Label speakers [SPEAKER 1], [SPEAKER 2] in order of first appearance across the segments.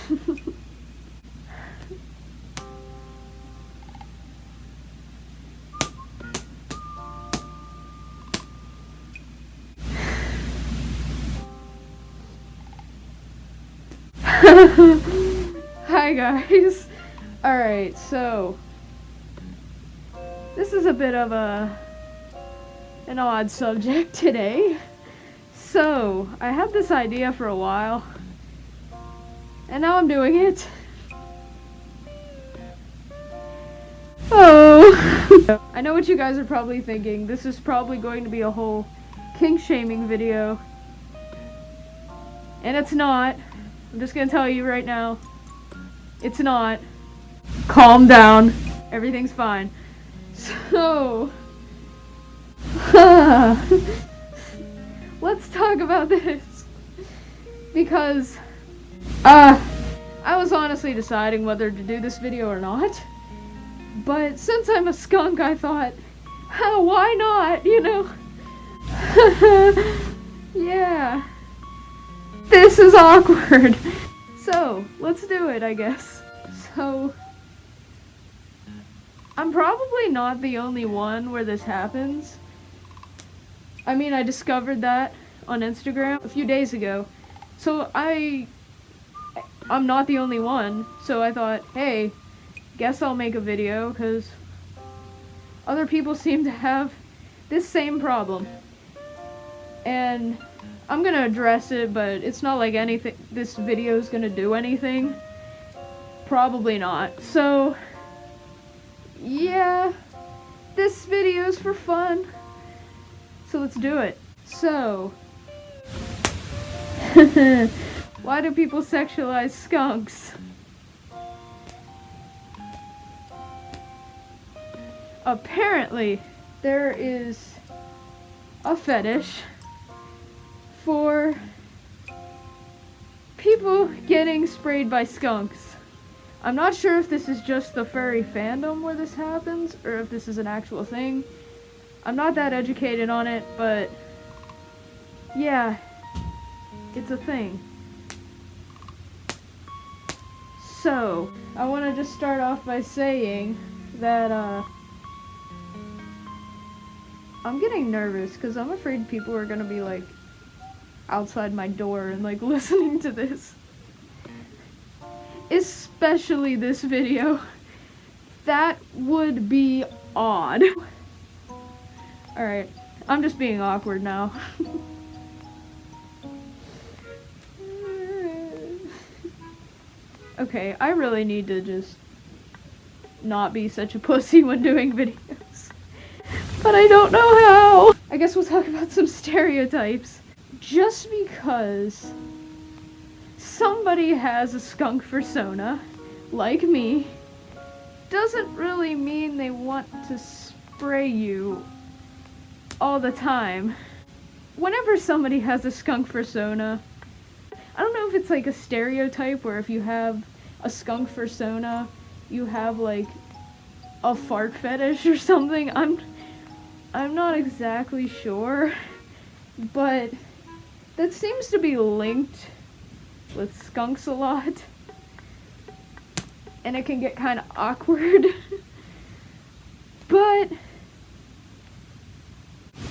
[SPEAKER 1] Hi guys. Alright, so this is a bit of an odd subject today. So, I had this idea for a while, and now I'm doing it. Oh! I know what you guys are probably thinking. This is probably going to be a whole kink shaming video. And it's not. I'm just gonna tell you right now. It's not. Calm down. Everything's fine. So... let's talk about this. Because, I was honestly deciding whether to do this video or not. But since I'm a skunk, I thought, why not, you know? Yeah. This is awkward. So, let's do it, I guess. So, I'm probably not the only one where this happens. I mean, I discovered that on Instagram a few days ago. So, I'm not the only one. So I thought, hey, guess I'll make a video, because other people seem to have this same problem. And I'm gonna address it, but it's not like anything, this video is gonna do anything. Probably not. So, yeah, this video is for fun. So let's do it. So, why do people sexualize skunks? Apparently, there is a fetish for people getting sprayed by skunks. I'm not sure if this is just the furry fandom where this happens, or if this is an actual thing. I'm not that educated on it, but yeah, it's a thing. So, I want to just start off by saying that, I'm getting nervous because I'm afraid people are gonna be like outside my door and like listening to this. Especially this video. That would be odd. Alright, I'm just being awkward now. Okay, I really need to just not be such a pussy when doing videos. But I don't know how! I guess we'll talk about some stereotypes. Just because somebody has a skunk persona, like me, doesn't really mean they want to spray you all the time. Whenever somebody has a skunk persona, I don't know if it's like a stereotype where if you have a skunk persona, you have like a fart fetish or something. I'm not exactly sure, but that seems to be linked with skunks a lot, and it can get kind of awkward. But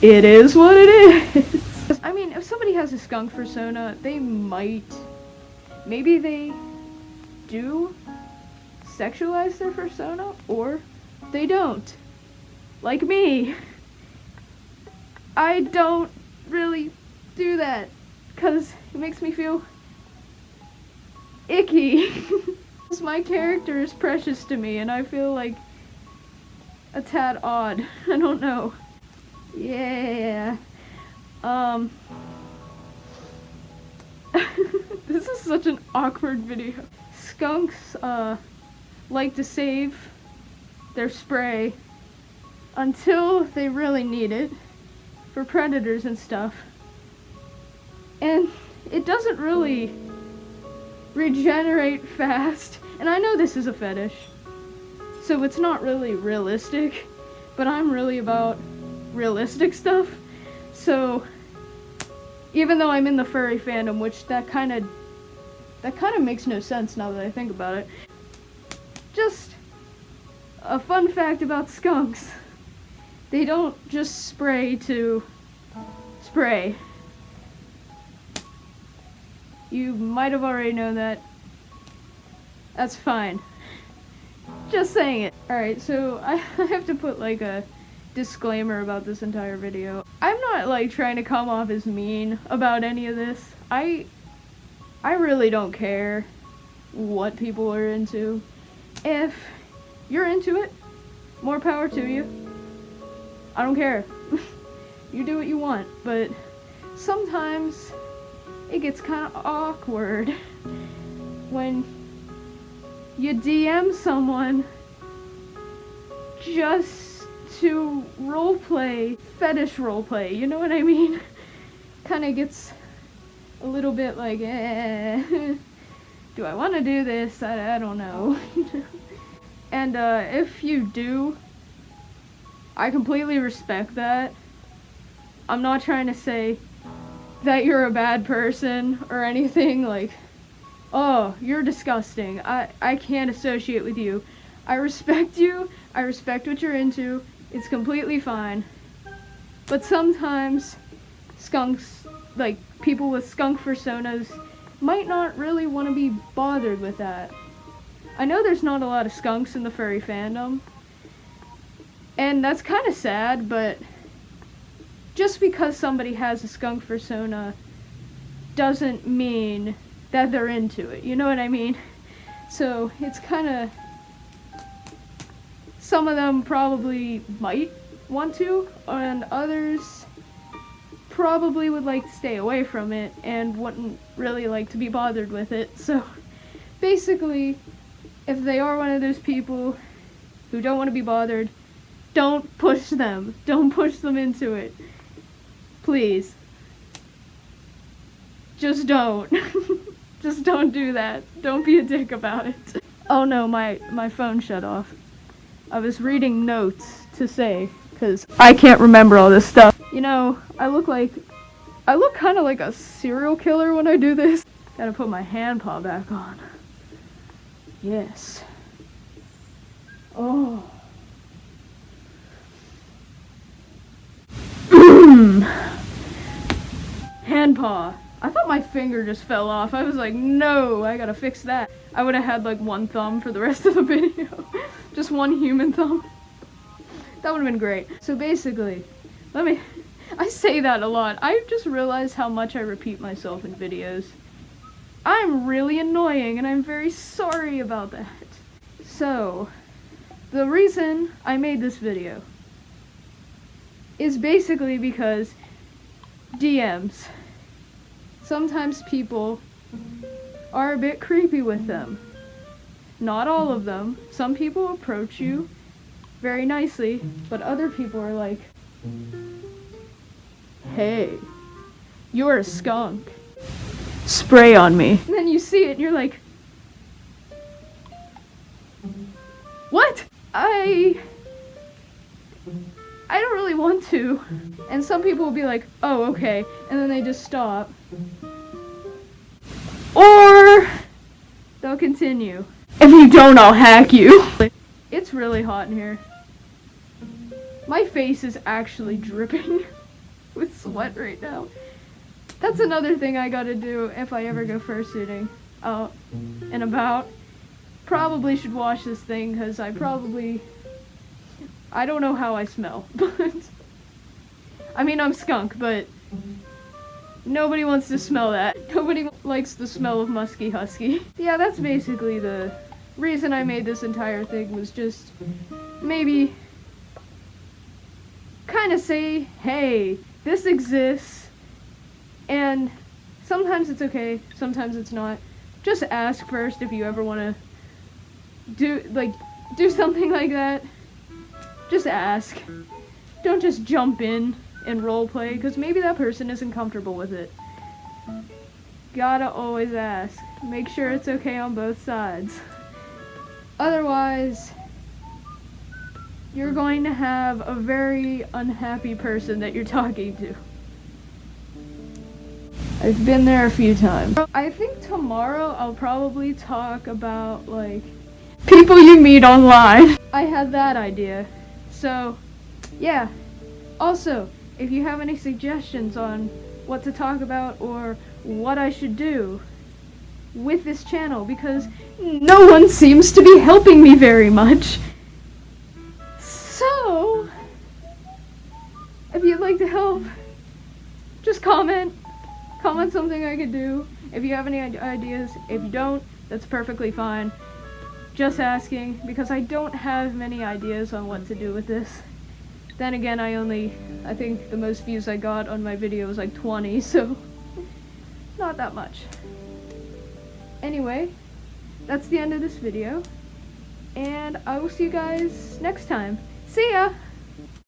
[SPEAKER 1] it is what it is. I mean, if somebody has a skunk persona, maybe they do sexualize their persona, or they don't. Like me. I don't really do that, because it makes me feel icky. My character is precious to me, and I feel like a tad odd. I don't know. Yeah. This is such an awkward video. Skunks, like to save their spray until they really need it for predators and stuff. And it doesn't really regenerate fast. And I know this is a fetish, so it's not really realistic, but I'm really about realistic stuff. So even though I'm in the furry fandom, which that kind That kind of makes no sense now that I think about it. Just a fun fact about skunks. They don't just spray to spray. You might have already known that. That's fine. Just saying it. Alright, so I have to put like a disclaimer about this entire video. I'm not like trying to come off as mean about any of this. I really don't care what people are into. If you're into it, more power to you. I don't care. You do what you want, but sometimes it gets kind of awkward when you DM someone just to roleplay, fetish roleplay, you know what I mean? Kind of gets a little bit like, do I want to do this? I don't know. And if you do, I completely respect that. I'm not trying to say that you're a bad person or anything, like, oh, you're disgusting. I can't associate with you. I respect you. I respect what you're into. It's completely fine. But sometimes skunks, like people with skunk personas, might not really want to be bothered with that. I know there's not a lot of skunks in the furry fandom, and that's kind of sad, but just because somebody has a skunk persona doesn't mean that they're into it, you know what I mean? So it's kind of, some of them probably might want to, and others probably would like to stay away from it and wouldn't really like to be bothered with it. So basically, if they are one of those people who don't want to be bothered, don't push them. Don't push them into it. Please. Just don't. Just don't do that. Don't be a dick about it. Oh no, my phone shut off. I was reading notes to say, because I can't remember all this stuff. You know, I look kind of like a serial killer when I do this. Gotta put my hand paw back on. Yes. Oh. Hand paw. I thought my finger just fell off. I was like, no, I gotta fix that. I would have had like one thumb for the rest of the video. Just one human thumb. That would have been great. So basically, I say that a lot. I just realized how much I repeat myself in videos. I'm really annoying, and I'm very sorry about that. So, the reason I made this video is basically because DMs. Sometimes people are a bit creepy with them. Not all of them. Some people approach you very nicely, but other people are like, hey, you're a skunk. Spray on me. And then you see it and you're like, what? I don't really want to. And some people will be like, oh, okay. And then they just stop. Or they'll continue. If you don't, I'll hack you. It's really hot in here. My face is actually dripping with sweat right now. That's another thing I gotta do if I ever go fursuiting out and about. Probably should wash this thing, because I don't know how I smell, but I mean, I'm skunk, but nobody wants to smell that. Nobody likes the smell of musky husky. Yeah, that's basically the reason I made this entire thing, was just maybe kind of say, hey, this exists, and sometimes it's okay, sometimes it's not. Just ask first if you ever want to do something like that. Just ask. Don't just jump in and roleplay, because maybe that person isn't comfortable with it. Gotta always ask. Make sure it's okay on both sides. Otherwise, you're going to have a very unhappy person that you're talking to. I've been there a few times. I think tomorrow I'll probably talk about, like, people you meet online. I had that idea. So, yeah. Also, if you have any suggestions on what to talk about or what I should do with this channel, because no one seems to be helping me very much. So, if you'd like to help, just comment something I could do. If you have any ideas, if you don't, that's perfectly fine. Just asking, because I don't have many ideas on what to do with this. Then again, I think the most views I got on my video was like 20, so not that much. Anyway, that's the end of this video, and I will see you guys next time. See ya!